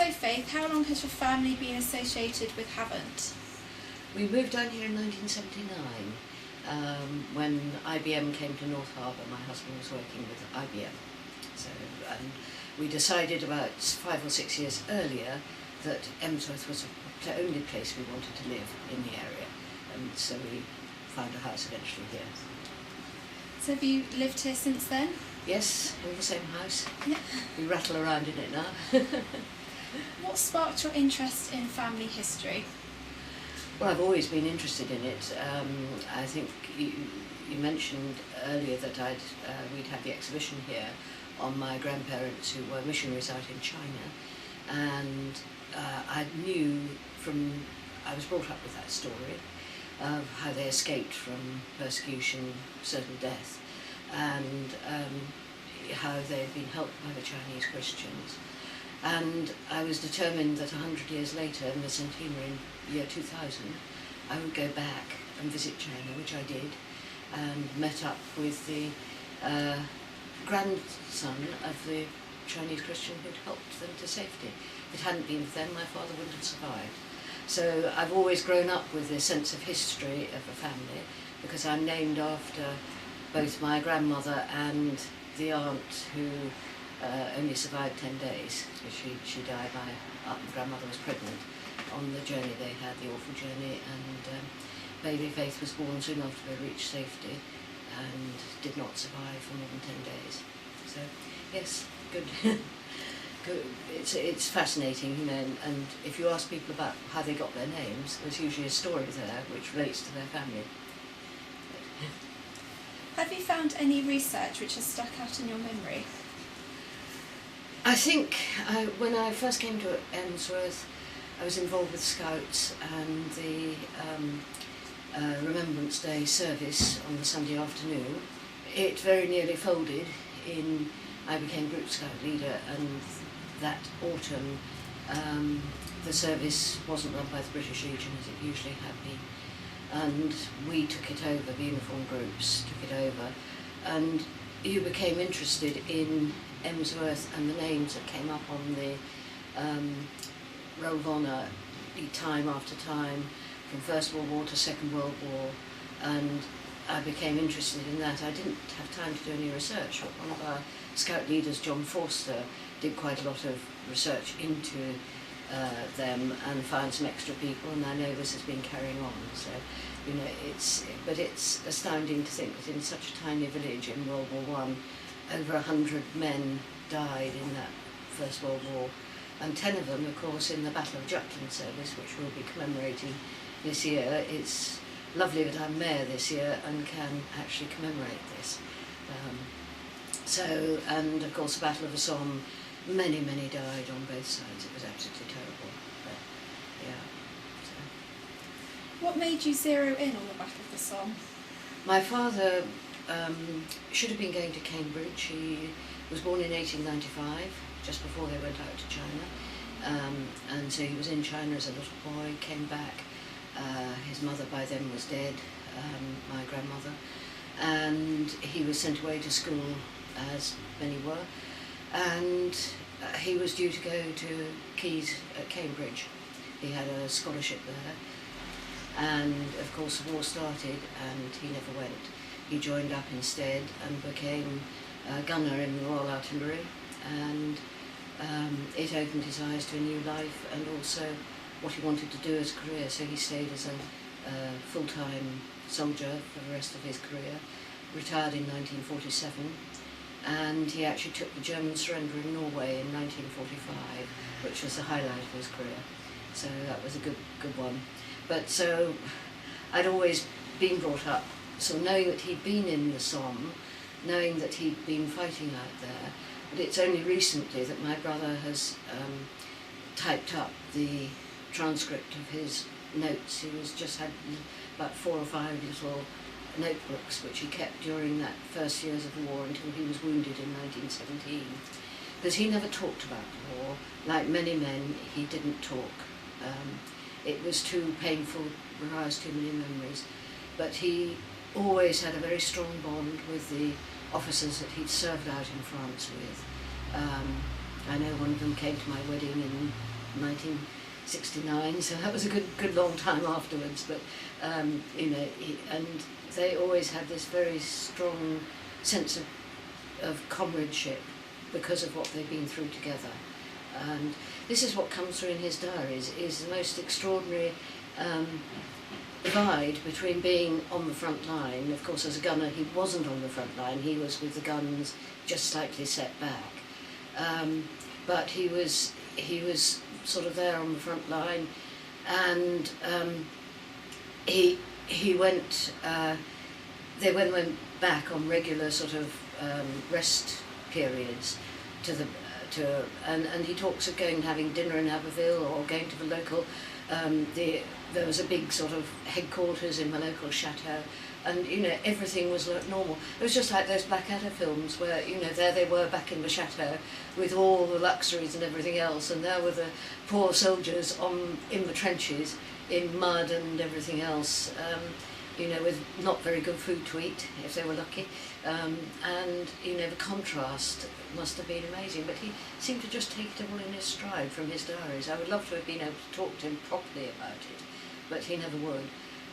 So Faith, how long has your family been associated with Havant? We moved down here in 1979 when IBM came to North Harbour. My husband was working with IBM. So we decided about 5 or 6 years earlier that Emsworth was the only place we wanted to live in the area, and so we found a house eventually here. So have you lived here since then? Yes, in the same house. Yeah. We rattle around in it now. What sparked your interest in family history? Well, I've always been interested in it. I think you mentioned earlier that we'd had the exhibition here on my grandparents who were missionaries out in China, and I knew I was brought up with that story of how they escaped from persecution, certain death, and how they'd been helped by the Chinese Christians. And I was determined that 100 years later, in the centenary in year 2000, I would go back and visit China, which I did, and met up with the grandson of the Chinese Christian who'd helped them to safety. If it hadn't been for them, my father wouldn't have survived. So I've always grown up with this sense of history of a family, because I'm named after both my grandmother and the aunt who only survived 10 days. She died, my grandmother was pregnant on the journey they had, the awful journey, and baby Faith was born soon after they reached safety and did not survive for more than 10 days. So yes, good. Good. It's fascinating, you know, and if you ask people about how they got their names, there's usually a story there which relates to their family. Have you found any research which has stuck out in your memory? I think when I first came to Emsworth, I was involved with Scouts and the Remembrance Day service on the Sunday afternoon. It very nearly folded in. I became Group Scout leader, and that autumn the service wasn't run by the British Legion as it usually had been, and we took it over, the uniform groups took it over, and you became interested in Emsworth and the names that came up on the Roll of Honour time after time, from First World War to Second World War, and I became interested in that. I didn't have time to do any research, but one of our Scout leaders, John Forster, did quite a lot of research into them and found some extra people, and I know this has been carrying on. So, you know, it's astounding to think that in such a tiny village in World War I, over 100 men died in that First World War, and 10 of them, of course, in the Battle of Jutland service, which we'll be commemorating this year. It's lovely that I'm mayor this year and can actually commemorate this. And of course the Battle of the Somme, many died on both sides. It was absolutely terrible. But, yeah. So. What made you zero in on the Battle of the Somme? My father should have been going to Cambridge. He was born in 1895, just before they went out to China. And so he was in China as a little boy, came back. His mother by then was dead, my grandmother, and he was sent away to school, as many were, and he was due to go to Keys at Cambridge. He had a scholarship there, and of course the war started and he never went. He joined up instead and became a gunner in the Royal Artillery, and it opened his eyes to a new life and also what he wanted to do as a career. So he stayed as a full-time soldier for the rest of his career, retired in 1947, and he actually took the German surrender in Norway in 1945, which was the highlight of his career. So that was a good one. But so I'd always been brought up, so knowing that he'd been in the Somme, knowing that he'd been fighting out there, but it's only recently that my brother has typed up the transcript of his notes. He was just had about 4 or 5 little notebooks which he kept during that first years of the war until he was wounded in 1917. Because he never talked about the war. Like many men, he didn't talk. It was too painful, aroused too many memories. But he always had a very strong bond with the officers that he'd served out in France with. I know one of them came to my wedding in 1969, so that was a good long time afterwards. But you know, and they always had this very strong sense of comradeship because of what they've been through together. And this is what comes through in his diaries, is the most extraordinary divide between being on the front line. Of course, as a gunner, he wasn't on the front line, he was with the guns just slightly set back. But he was sort of there on the front line, and he went, they went back on regular sort of rest periods and he talks of going and having dinner in Abbeville, or going to the local, there was a big sort of headquarters in the local chateau, and you know, everything was normal. It was just like those Blackadder films where, you know, there they were back in the chateau with all the luxuries and everything else, and there were the poor soldiers in the trenches in mud and everything else, you know, with not very good food to eat if they were lucky, and you know, the contrast must have been amazing. But he seemed to just take it all in his stride from his diaries. I would love to have been able to talk to him properly about it, but he never would.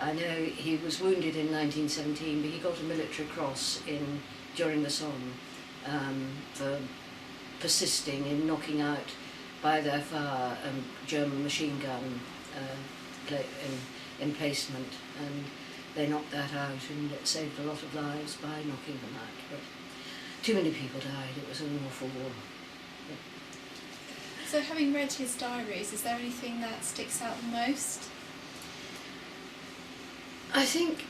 I know he was wounded in 1917, but he got a military cross during the Somme for persisting in knocking out by their fire German machine gun emplacement, and they knocked that out, and it saved a lot of lives by knocking them out. But too many people died. It was an awful war. So, having read his diaries, is there anything that sticks out the most? I think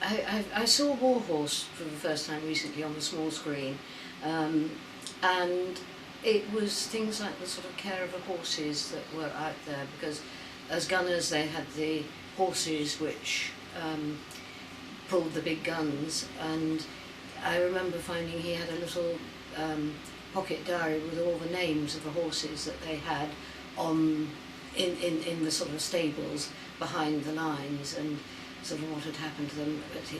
I saw War Horse for the first time recently on the small screen, and it was things like the sort of care of the horses that were out there, because as gunners they had the horses which pulled the big guns, and I remember finding he had a little pocket diary with all the names of the horses that they had in the sort of stables behind the lines, and sort of what had happened to them. But he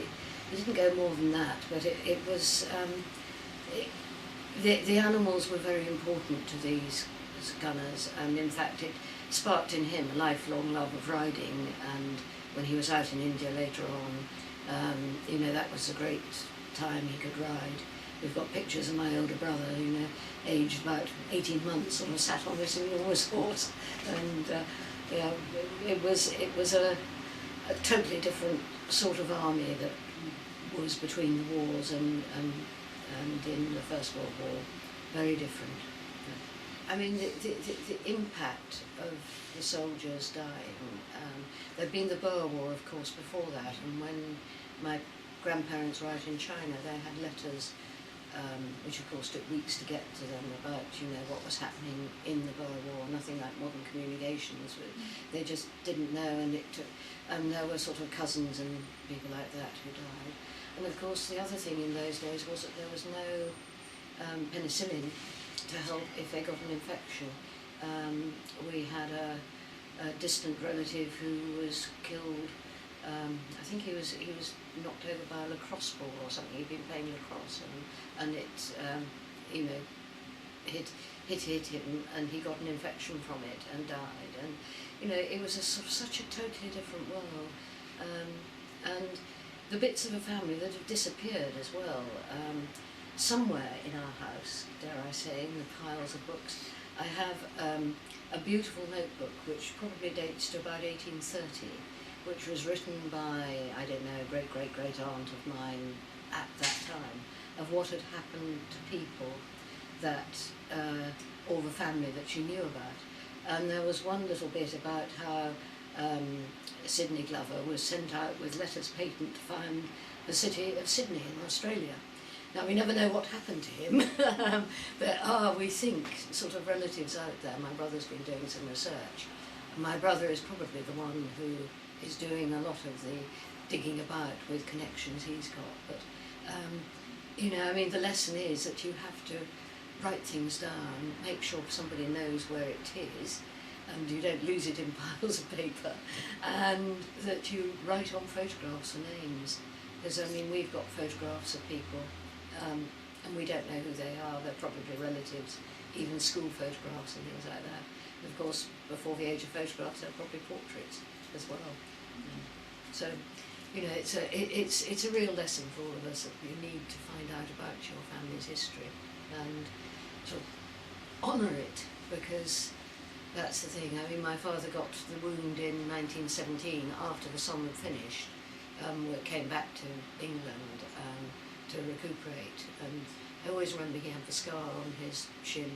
didn't go more than that, but it was the animals were very important to these gunners, and in fact it sparked in him a lifelong love of riding. And when he was out in India later on, you know, that was a great time he could ride. We've got pictures of my older brother, you know, aged about 18 months, sort of sat on this enormous horse, and yeah, it was a totally different sort of army that was between the wars and in the First World War. Very different. I mean, the impact of the soldiers dying. There'd been the Boer War, of course, before that, and when my grandparents were out in China, they had letters, which of course took weeks to get to them, about, you know, what was happening in the Boer War. Nothing like modern communications. They just didn't know, and there were sort of cousins and people like that who died. And of course, the other thing in those days was that there was no penicillin to help if they got an infection. We had a distant relative who was killed. I think he was knocked over by a lacrosse ball or something. He'd been playing lacrosse, and it you know, hit him, and he got an infection from it and died. And you know, it was such a totally different world. And the bits of a family that have disappeared as well. Somewhere in our house, dare I say, in the piles of books, I have a beautiful notebook which probably dates to about 1830, which was written by, I don't know, a great-great-great aunt of mine at that time, of what had happened to people that, or the family that she knew about. And there was one little bit about how Sidney Glover was sent out with letters patent to find the city of Sydney in Australia. Now, we never know what happened to him. There are, we think, sort of relatives out there. My brother's been doing some research. And my brother is probably the one who is doing a lot of the digging about with connections he's got. But, you know, I mean, the lesson is that you have to write things down, make sure somebody knows where it is, and you don't lose it in piles of paper, and that you write on photographs and names. Because, I mean, we've got photographs of people and we don't know who they are. They're probably relatives, even school photographs and things like that. And of course, before the age of photographs, they're probably portraits as well. So, you know, it's a real lesson for all of us that you need to find out about your family's history and sort of honour it, because that's the thing. I mean, my father got the wound in 1917 after the Somme had finished. Came back to England to recuperate, and I always remember he had the scar on his shin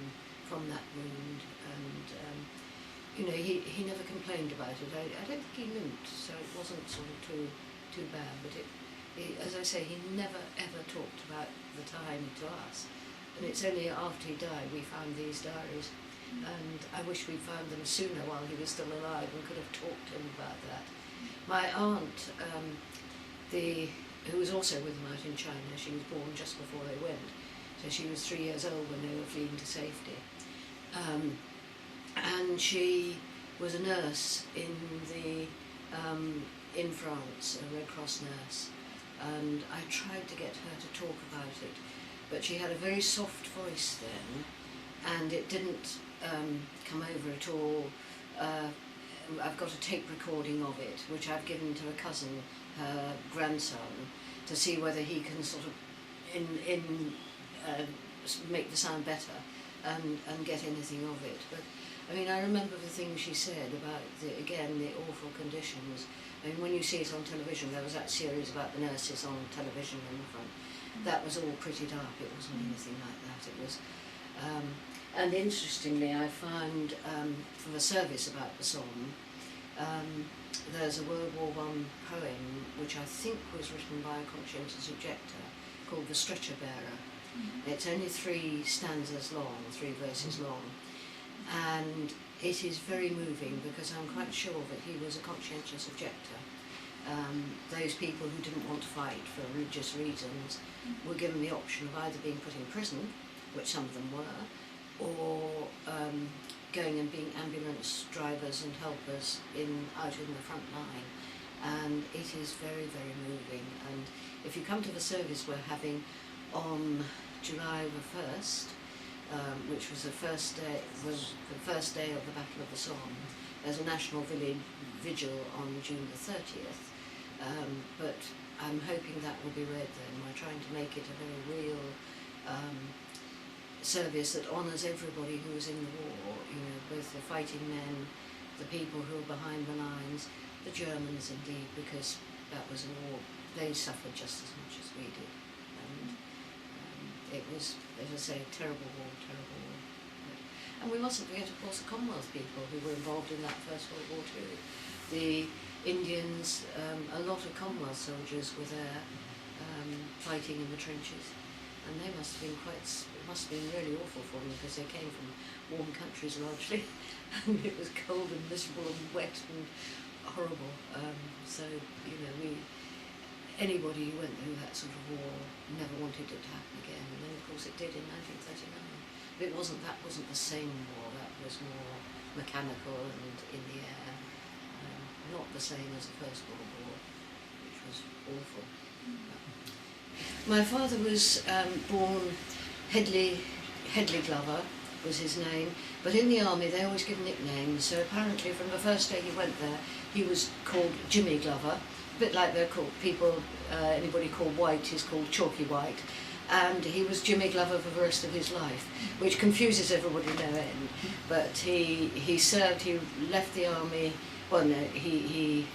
from that wound, and you know, he never complained about it. I don't think he limped, so it wasn't sort of too bad, but as I say, he never ever talked about the time to us, and it's only after he died we found these diaries, and I wish we'd found them sooner while he was still alive and could have talked to him about that. My aunt, who was also with them out in China, she was born just before they went, so she was 3 years old when they were fleeing to safety. And she was a nurse in France, a Red Cross nurse, and I tried to get her to talk about it, but she had a very soft voice then, and it didn't come over at all. I've got a tape recording of it, which I've given to a cousin, her grandson, to see whether he can sort of make the sound better and get anything of it. But I mean, I remember the things she said about the awful conditions. I mean, when you see it on television, there was that series about the nurses on television in the front. That was all pretty dark. It wasn't anything like that. It was. And interestingly, I found from a service about the Somme, there's a World War I poem which I think was written by a conscientious objector called The Stretcher Bearer. It's only 3 stanzas long, 3 verses long, and it is very moving because I'm quite sure that he was a conscientious objector. Those people who didn't want to fight for religious reasons were given the option of either being put in prison, which some of them were, or going and being ambulance drivers and helpers out in the front line. And it is very, very moving. And if you come to the service we're having on July the 1st, which was the first day of the Battle of the Somme, there's a national vigil on June the 30th, but I'm hoping that will be read then. We're trying to make it a very real service that honours everybody who was in the war, you know, both the fighting men, the people who were behind the lines, the Germans indeed, because that was a war, they suffered just as much as we did. And it was, as I say, a terrible war. And we mustn't forget, of course, the Commonwealth people who were involved in that First World War too. The Indians, a lot of Commonwealth soldiers were there fighting in the trenches, and they must have been it must have been really awful for them because they came from warm countries largely, and it was cold and miserable and wet and horrible. So, you know, anybody who went through that sort of war never wanted it to happen again, and then of course it did in 1939. But that wasn't the same war, that was more mechanical and in the air, not the same as the First World War, which was awful. My father was born Hedley Glover was his name, but in the army they always give nicknames, so apparently from the first day he went there he was called Jimmy Glover, a bit like they're called anybody called White is called Chalky White, and he was Jimmy Glover for the rest of his life, which confuses everybody no end. But he served, he left the army, well no, he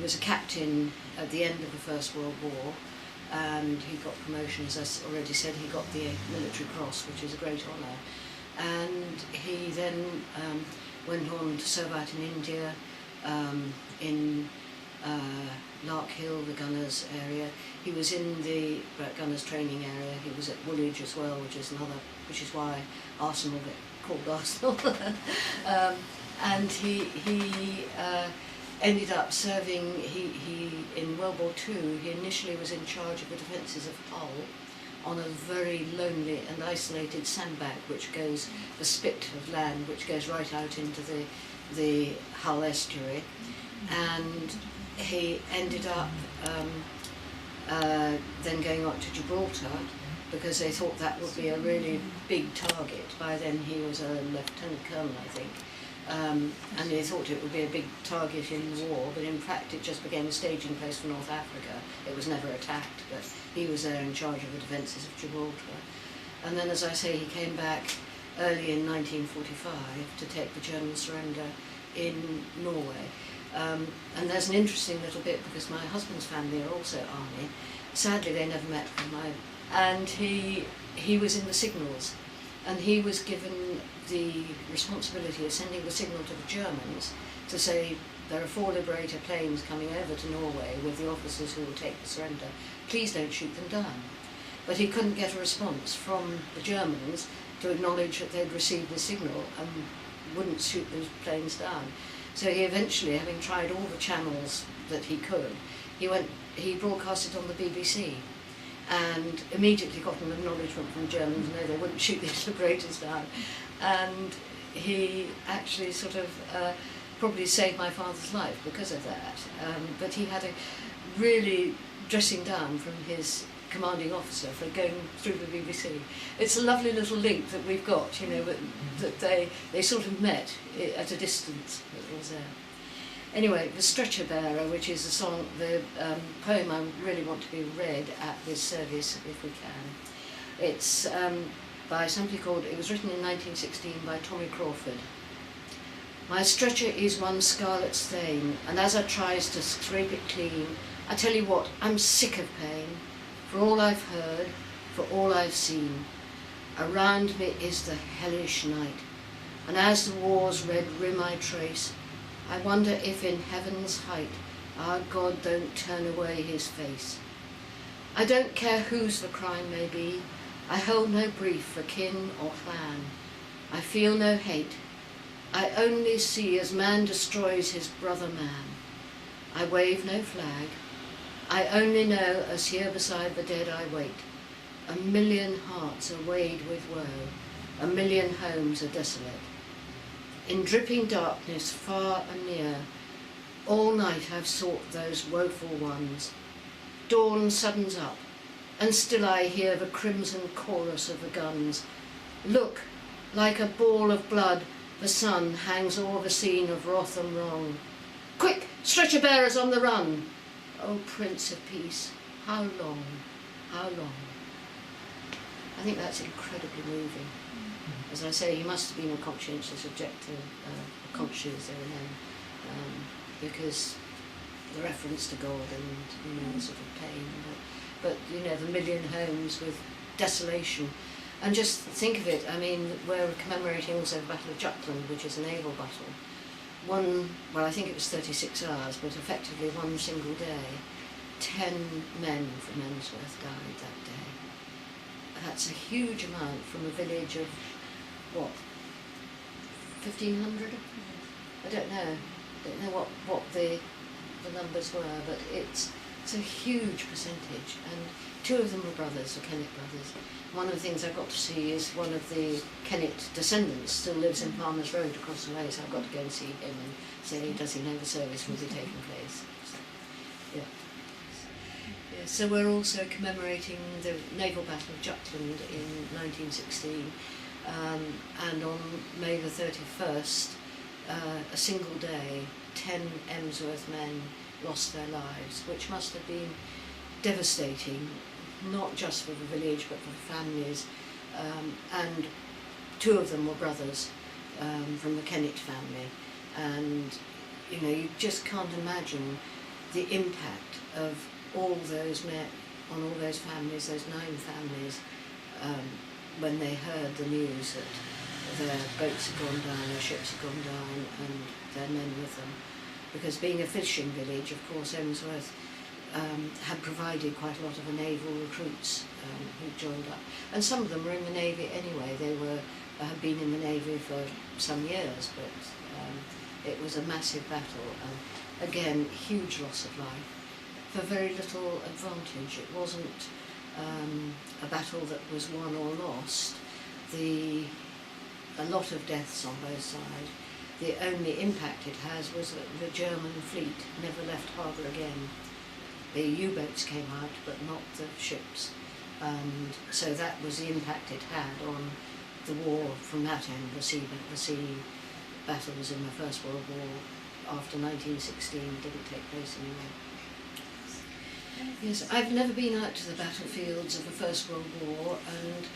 was a captain at the end of the First World War, and he got promotion, as I already said. He got the Military Cross, which is a great honour, and he then went on to serve out in India, in Lark Hill, the Gunners area. He was in the Gunners training area. He was at Woolwich as well, which is why Arsenal get called Arsenal. And he ended up serving. He in World War II. He initially was in charge of the defences of Hull, on a very lonely and isolated sandbank, which goes the spit of land, which goes right out into the Hull estuary, and he ended up then going on to Gibraltar, because they thought that would be a really big target. By then he was a lieutenant colonel, I think, and they thought it would be a big target in the war, but in fact it just became a staging place for North Africa. It was never attacked, but he was there in charge of the defences of Gibraltar. And then, as I say, he came back early in 1945 to take the German surrender in Norway. And there's an interesting little bit, because my husband's family are also army. Sadly, they never met and he was in the signals, and he was given the responsibility of sending the signal to the Germans to say, there are 4 Liberator planes coming over to Norway with the officers who will take the surrender. Please don't shoot them down. But he couldn't get a response from the Germans to acknowledge that they'd received the signal and wouldn't shoot those planes down. So he eventually, having tried all the channels that he could, he broadcast it on the BBC, and immediately got an acknowledgement from the Germans, no, they wouldn't shoot these Liberators down. And he actually sort of probably saved my father's life because of that. But he had a really dressing down from his commanding officer for going through the BBC. It's a lovely little link that we've got, you know, that they sort of met at a distance that was there. Anyway, The Stretcher Bearer, which is the poem I really want to be read at this service if we can. It's by somebody called, it was written in 1916 by Tommy Crawford. My stretcher is one scarlet stain, and as I tries to scrape it clean, I tell you what, I'm sick of pain, for all I've heard, for all I've seen. Around me is the hellish night, and as the war's red rim I trace, I wonder if in heaven's height our God don't turn away his face. I don't care whose the crime may be, I hold no brief for kin or clan. I feel no hate, I only see as man destroys his brother man. I wave no flag, I only know as here beside the dead I wait. 1,000,000 hearts are weighed with woe, 1,000,000 homes are desolate. In dripping darkness far and near, all night I've sought those woeful ones. Dawn suddens up, and still I hear the crimson chorus of the guns. Look, like a ball of blood, the sun hangs o'er the scene of wrath and wrong. Quick, stretcher bearers on the run! O Prince of Peace, how long, how long? I think that's incredibly moving. As I say, he must have been a conscientious objector, conscious as they were known, because the reference to God and, you know, the sort of pain, but you know, the 1,000,000 homes with desolation. And just think of it, I mean, we're commemorating also the Battle of Jutland, which is a naval battle. Well, I think it was 36 hours, but effectively one single day, 10 men from Emsworth died that day. That's a huge amount from a village of, what, 1,500? I don't know what the numbers were, but it's a huge percentage. And 2 of them were brothers, the Kennett brothers. One of the things I got to see is one of the Kennett descendants still lives in Palmer's Road across the way, so I've got to go and see him and say, does he know the service will be taking place? So, yeah. So we're also commemorating the naval battle of Jutland in 1916, and on May the 31st, a single day, 10 Emsworth men lost their lives, which must have been devastating, not just for the village but for the families, and 2 of them were brothers from the Kennett family, and you know, you just can't imagine the impact of all those men on all those families, those 9 families, when they heard the news that their boats had gone down, their ships had gone down, and their men with them. Because being a fishing village, of course, Emsworth had provided quite a lot of the naval recruits who joined up. And some of them were in the Navy anyway. They had been in the Navy for some years, but it was a massive battle. And again, huge loss of life for very little advantage. It wasn't a battle that was won or lost. A lot of deaths on both sides. The only impact it has was that the German fleet never left harbour again. The U-boats came out, but not the ships. and so that was the impact it had on the war from that end, the sea battles in the First World War after 1916 didn't take place anymore. Yes, I've never been out to the battlefields of the First World War, and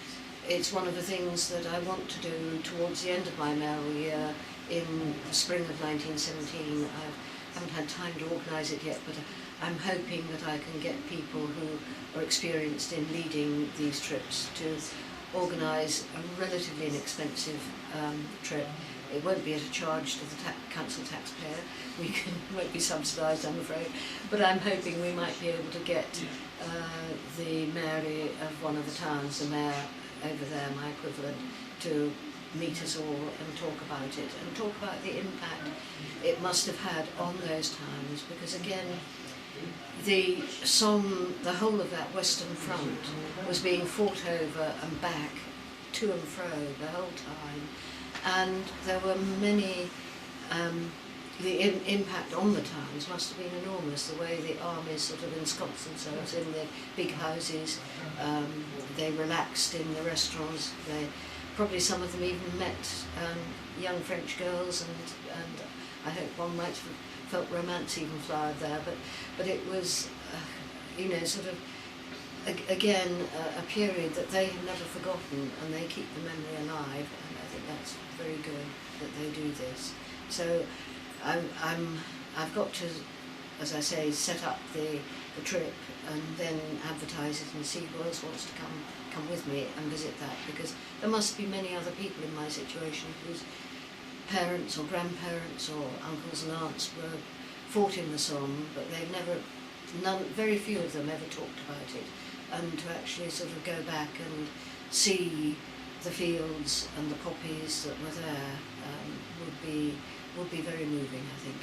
it's one of the things that I want to do towards the end of my mayoral year in the spring of 1917. I haven't had time to organise it yet, but I'm hoping that I can get people who are experienced in leading these trips to organise a relatively inexpensive trip. It won't be at a charge to the council taxpayer. Won't be subsidised, I'm afraid. But I'm hoping we might be able to get the mayor of one of the towns, the mayor over there, my equivalent, to meet us all and talk about it, and talk about the impact it must have had on those towns, because again, the Somme, the whole of that western front was being fought over and back, to and fro the whole time, and there were many, the impact on the towns must have been enormous, the way the armies sort of ensconced themselves in the big houses, they relaxed in the restaurants, probably some of them even met young French girls, and I hope one might have felt romance even flowered there, but it was, sort of, again, a period that they have never forgotten, and they keep the memory alive, and I think that's very good that they do this. So I've got to, as I say, set up the trip and then advertise it and see who else wants to come with me and visit that, because there must be many other people in my situation whose parents or grandparents or uncles and aunts were fought in the Somme, but they've very few of them ever talked about it, and to actually sort of go back and see the fields and the poppies that were there would be very moving, I think.